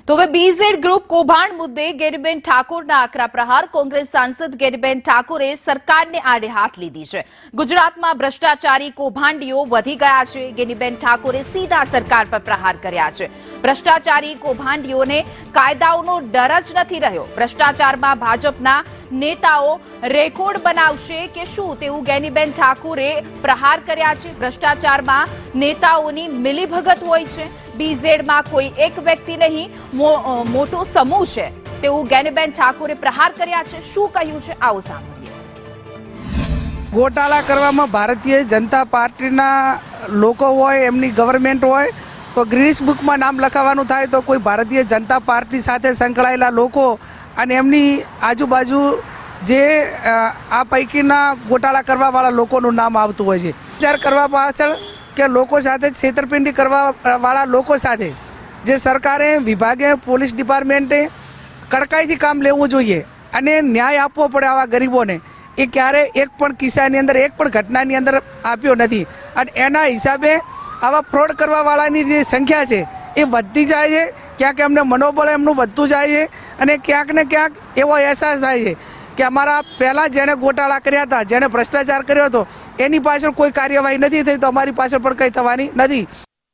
તો હવે BZ group કૌભાંડ મુદ્દે ગેનીબેન ઠાકોરના આકરા પ્રહાર કોંગ્રેસ સાંસદ ગેનીબેન ઠાકોરે સરકારને આડે હાથ લીધી છે। ગુજરાતમાં ભ્રષ્ટાચારી કૌભાંડીઓ વધી ગયા છે। ગેનીબેન ઠાકોરે સીધા સરકાર પર પ્રહાર કર્યા છે। ભ્રષ્ટાચારી કૌભાંડીઓને કાયદાઓનો ડર જ નથી રહ્યો। ભ્રષ્ટાચારમાં ભાજપના નેતાઓ રેકોર્ડ બનાવશે કે શું તેવું ગેનીબેન ઠાકોરે પ્રહાર કર્યા છે। ભ્રષ્ટાચારમાં નેતાઓની મિલીભગત હોય છે। બીઝેડમાં કોઈ એક વ્યક્તિ નહીં મોટો સમૂહ છે તેવું ગેનીબેન ઠાકોરે પ્રહાર કર્યા છે। શું કહ્યું છે આવો સાંભળીએ। ગોટાળા કરવામાં ભારતીય જનતા પાર્ટીના લોકો હોય એમની ગવર્મેન્ટ હોય તો ગ્રીનિસ બુકમાં નામ લખાવવાનું થાય તો કોઈ ભારતીય જનતા પાર્ટી સાથે સંકળાયેલા લોકો અને એમની આજુબાજુ જે આ પૈકીના ગોટાળા કરવાવાળા લોકોનું નામ આવતું હોય છે। વિચાર કરવા પાછળ કે લોકો સાથે છેતરપિંડી કરવાવાળા લોકો સાથે જે સરકારે વિભાગે પોલીસ ડિપાર્ટમેન્ટે કડકાઈથી કામ લેવું જોઈએ અને ન્યાય આપવો પડે આવા ગરીબોને। એ ક્યારે એક પણ કિસ્સાની અંદર એક પણ ઘટનાની અંદર આપ્યો નથી અને એના હિસાબે આવા ફ્રોડ કરવાવાળાની જે સંખ્યા છે એ વધતી જાય છે। ક્યાંક એમને મનોબળ એમનું વધતું જાય છે અને ક્યાંક ને ક્યાંક એવો અહેસાસ થાય છે કે અમારા પહેલાં જેણે ગોટાળા કર્યા હતા, જેણે ભ્રષ્ટાચાર કર્યો હતો એની પાછળ કોઈ કાર્યવાહી નથી થઈ તો અમારી પાછળ પણ કંઈ થવાની નથી।